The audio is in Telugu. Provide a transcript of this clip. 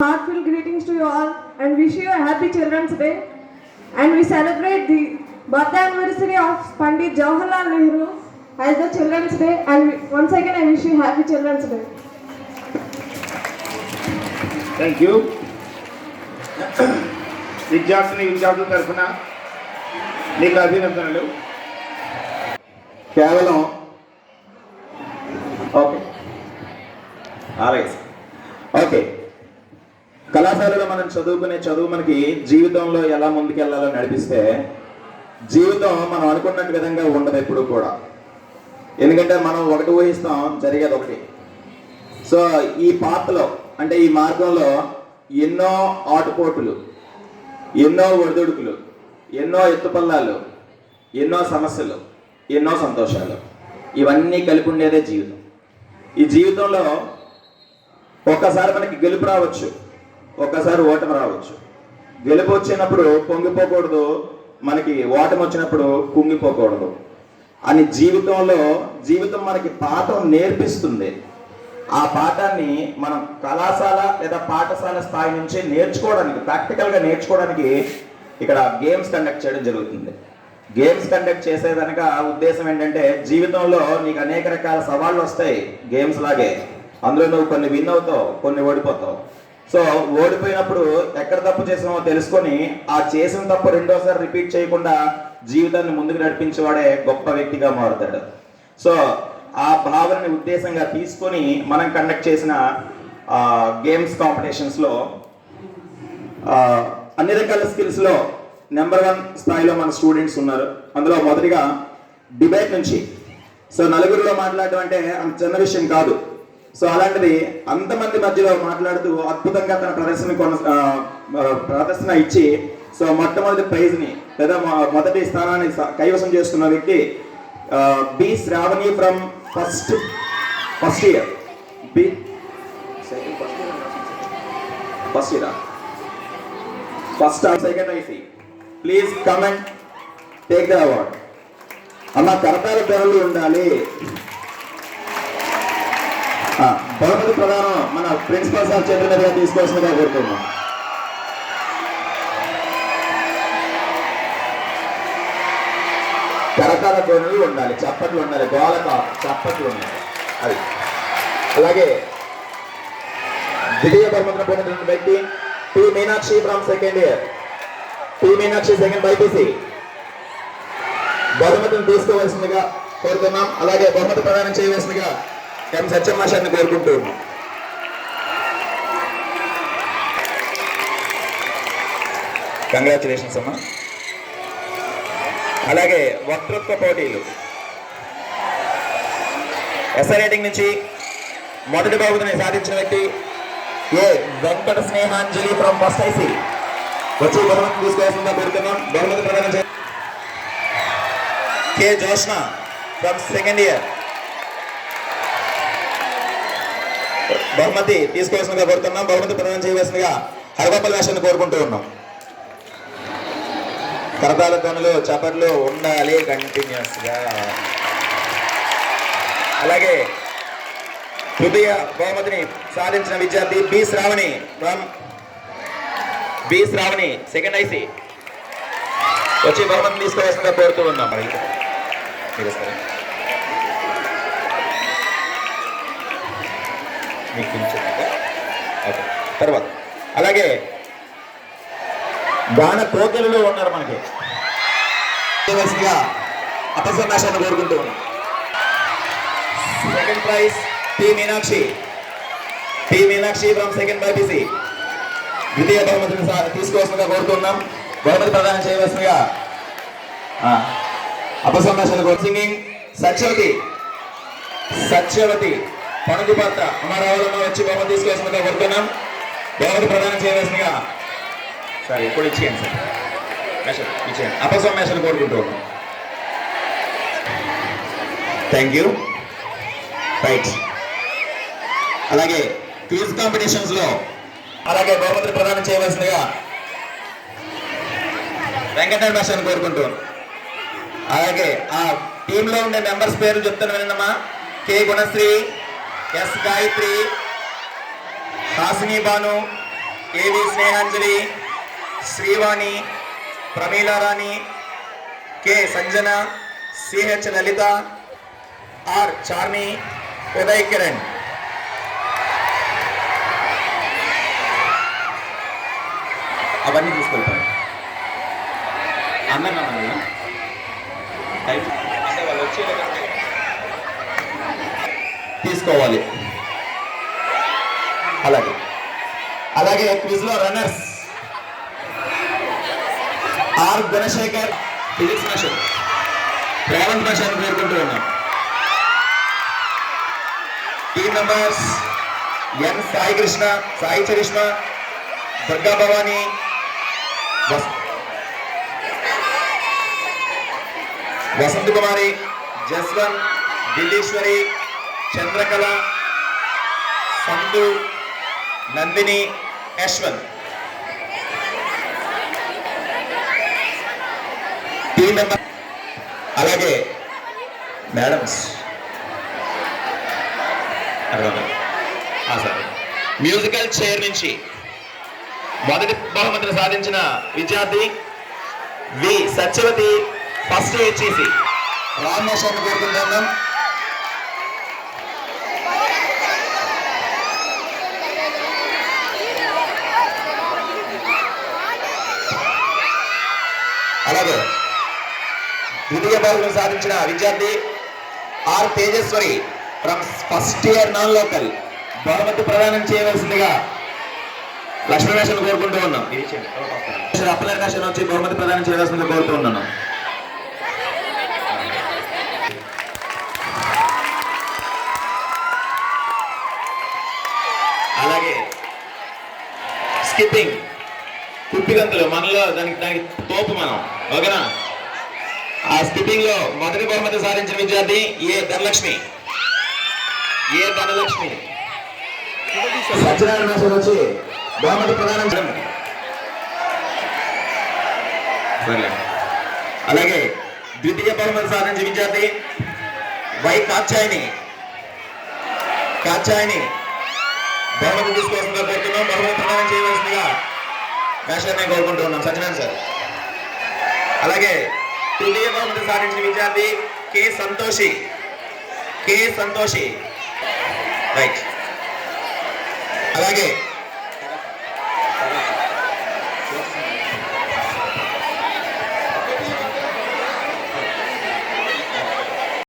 Heartfelt greetings to you all and wish you a happy Children's Day. And we celebrate the birthday anniversary of Pandit Jawaharlal Nehru as the Children's Day. And once again, I wish you happy Children's Day. Thank you. విద్యార్థుల తరఫున నీకు అభినందనలు. కేవలం ఓకే కళాశాలలో మనం చదువుకునే చదువు మనకి జీవితంలో ఎలా ముందుకెళ్లాలో నడిపిస్తే జీవితం మనం అనుకున్న విధంగా ఉండదు ఎప్పుడు కూడా. ఎందుకంటే మనం ఒకటి ఊహిస్తాం, జరిగేది ఒకటి. సో ఈ పాత్రలో అంటే ఈ మార్గంలో ఎన్నో ఆటుపోటులు, ఎన్నో ఒడిదుడుకులు, ఎన్నో ఎత్తుపల్లాలు, ఎన్నో సమస్యలు, ఎన్నో సంతోషాలు, ఇవన్నీ కలిపి ఉండేదే జీవితం. ఈ జీవితంలో ఒక్కసారి మనకి గెలుపు రావచ్చు, ఒక్కసారి ఓటమి రావచ్చు. గెలుపు వచ్చినప్పుడు పొంగిపోకూడదు, మనకి ఓటమి వచ్చినప్పుడు కుంగిపోకూడదు అని జీవితం మనకి పాఠం నేర్పిస్తుంది. ఆ పాఠాన్ని మనం కళాశాల లేదా పాఠశాల స్థాయి నుంచి నేర్చుకోవడానికి, ప్రాక్టికల్గా నేర్చుకోవడానికి ఇక్కడ గేమ్స్ కండక్ట్ చేయడం జరుగుతుంది. గేమ్స్ కండక్ట్ చేసే కనుక ఉద్దేశం ఏంటంటే జీవితంలో నీకు అనేక రకాల సవాళ్ళు వస్తాయి గేమ్స్ లాగే. అందులో నువ్వు కొన్ని విన్ అవుతావు, కొన్ని ఓడిపోతావు. సో ఓడిపోయినప్పుడు ఎక్కడ తప్పు చేసామో తెలుసుకొని ఆ చేసిన తప్పు రెండోసారి రిపీట్ చేయకుండా జీవితాన్ని ముందుకు నడిపించేవాడే గొప్ప వ్యక్తిగా మారుతాడు. సో ఆ భావనని ఉద్దేశంగా తీసుకొని మనం కండక్ట్ చేసిన గేమ్స్ కాంపిటీషన్స్లో అన్ని రకాల స్కిల్స్లో నెంబర్ 1 స్థాయిలో మన స్టూడెంట్స్ ఉన్నారు. అందులో మొదటిగా డిబేట్ నుంచి. సో నలుగురిలో మాట్లాడడం అంటే అంత చిన్న విషయం కాదు. సో అలాంటిది అంతమంది మధ్యలో మాట్లాడుతూ అద్భుతంగా తన ప్రదర్శన ఇచ్చి సో మొట్టమొదటి ప్రైజ్ని లేదా మొదటి స్థానాన్ని కైవసం చేసుకున్న వ్యక్తి B Shravani from first year. First or second IC. Please come and take the award. అమ్మ కరతాల ధరలు ఉండాలి. బహుమతి ప్రధానం మన ప్రిన్సిపల్ సార్ చేతుల మీదుగా తీసుకోవాల్సిందిగా కోరుతున్నాం. కరతాల ధ్వనులు ఉండాలి, చప్పట్లు ఉండాలి, గోలక చప్పట్లు ఉండాలి. అది అలాగే ద్వితీయ బహుమతిని పొందిన వ్యక్తి P Meenakshi from second year. P Meenakshi second BiPC. బహుమతిని తీసుకోవాల్సిందిగా కోరుతున్నాం. అలాగే బహుమతి ప్రదానం చేయవలసిందిగా ఎం సత్యమాషాన్ని కోరుకుంటూ ఉన్నాం. కంగ్రాచులేషన్స్ అమ్మా. అలాగే వక్తృత్వ పోటీలు ఎస్ఐ రేటింగ్ నుంచి మొదటి బహుమతిని సాధించిన వ్యక్తి A Venkata Snehanjali from first IC. వచ్చి బహుమతి తీసుకోవాల్సిందిగా కోరుతున్నాం. బహుమతి ప్రదానం చే K Joshna from second year. బహుమతి తీసుకోవాల్సిందిగా కోరుతున్నాం. బహుమతి ప్రదానం చేయవలసిందిగా హరగోపాల్ వేషాన్ని కోరుకుంటూ ఉన్నాం. కరతాల ధ్వనులు చప్పట్లు ఉండాలి కంటిన్యూస్ గా. అలాగే తృతీయ బహుమతిని సాధించిన విద్యార్థి బి శ్రావణి సెకండ్ ఐసి. వచ్చి బహుమతిని తీసుకోవాల్సిందిగా కోరుతూ ఉన్నాం. తర్వాత అలాగే గాన కోకిలలో ఉన్నారు మనకి. అపసన్యాసాన్ని కోరుకుంటూ ఉన్నాం. Second prize P Meenakshi from second BiPC. ద్వితీయ బహుమతిని తీసుకోవాల్సిందిగా కోరుతున్నాం. బహుమతి ప్రదానం చేయవలసిందిగా అపసన్యాసాన్ని కోరు. సింగింగ్ సత్యవతి పణుగు పాత్ర అమరావతిలో వచ్చి బహుమతి తీసుకోవాల్సిందిగా కోరుతున్నాం. బహుమతి ప్రదానం చేయవలసిందిగా ఇప్పుడు ఇచ్చేయండి సార్, ఇచ్చేయండి. అపసన్యాసాన్ని కోరుకుంటూ ఉన్నాం. Thank you. రైట్. అలాగే క్విజ్ కాంపిటీషన్స్ లో అలాగే బహుమతి ప్రదానం చేయవలసిందిగా వెంకటనారాయణ భాషను కోరుకుంటూ. అలాగే ఆ టీంలో ఉండే మెంబర్స్ పేరు చెప్తాను వినమ్మా. K Gunashree, S Gayatri, Hasini Banu, A V Snehanjali, Srivani, Pramilarani, K Sanjana, CH Lalitha, R Charmi, Uday Kiran. అవన్నీ తీసుకెళ్తాను. అందరినీ తీసుకోవాలి. అలాగే అలాగే క్విజ్ లో runners are Gunasekhar, physics master Revanth master పేర్కొంటూ ఉన్నాం. Team members N Sai Krishna, Sai Charishma, Durga Bhavani, Vasantha Kumari, Jaswanth, Dilleswari, Chandrakala, Sandhu, Nandini, Yashwanth. Team member అలాగే మేడమ్స్ మ్యూజికల్ చైర్ నుంచి మొదటి బహుమతిని సాధించిన విద్యార్థి V Satyavathi, first HEC. Rameshwaram కోరుకుంటున్నాం. అలాగే ద్వితీయ బహుమతిని సాధించిన విద్యార్థి R Tejaswari from first year non local. బహుమతి ప్రదానం చేయవలసిందిగా లక్ష్మీవేషన్ కోరుకుంటూ ఉన్నాం. అప్పలకాశం వచ్చి బహుమతి ప్రదానం చేయవలసిందిగా కోరుతూ ఉన్నాను. అలాగే స్కిప్పింగ్, కుప్పిగంతులు, మనలో దానికి తోపు మనం, ఓకేనా? ఆ స్కిప్పింగ్ లో మొదటి బహుమతి సాధించిన విద్యార్థి ఏ ధనలక్ష్మి. సత్యనారాయణ వచ్చి బహుమతి ప్రదానం. అలాగే ద్వితీయ బహుమతి సాధించిన విద్యార్థి వై కాచాయని బహుమతి తీసుకోవాల్సిందిగా కోరుతున్నాం. బహుమతి ప్రదానం చేయవలసిందిగా మేషాన్ని కోరుకుంటున్నాం. సత్యనారాయణ సార్. అలాగే తృతీయ బహుమతి సాధించిన విద్యార్థి కె సంతోషి రైట్. అలాగే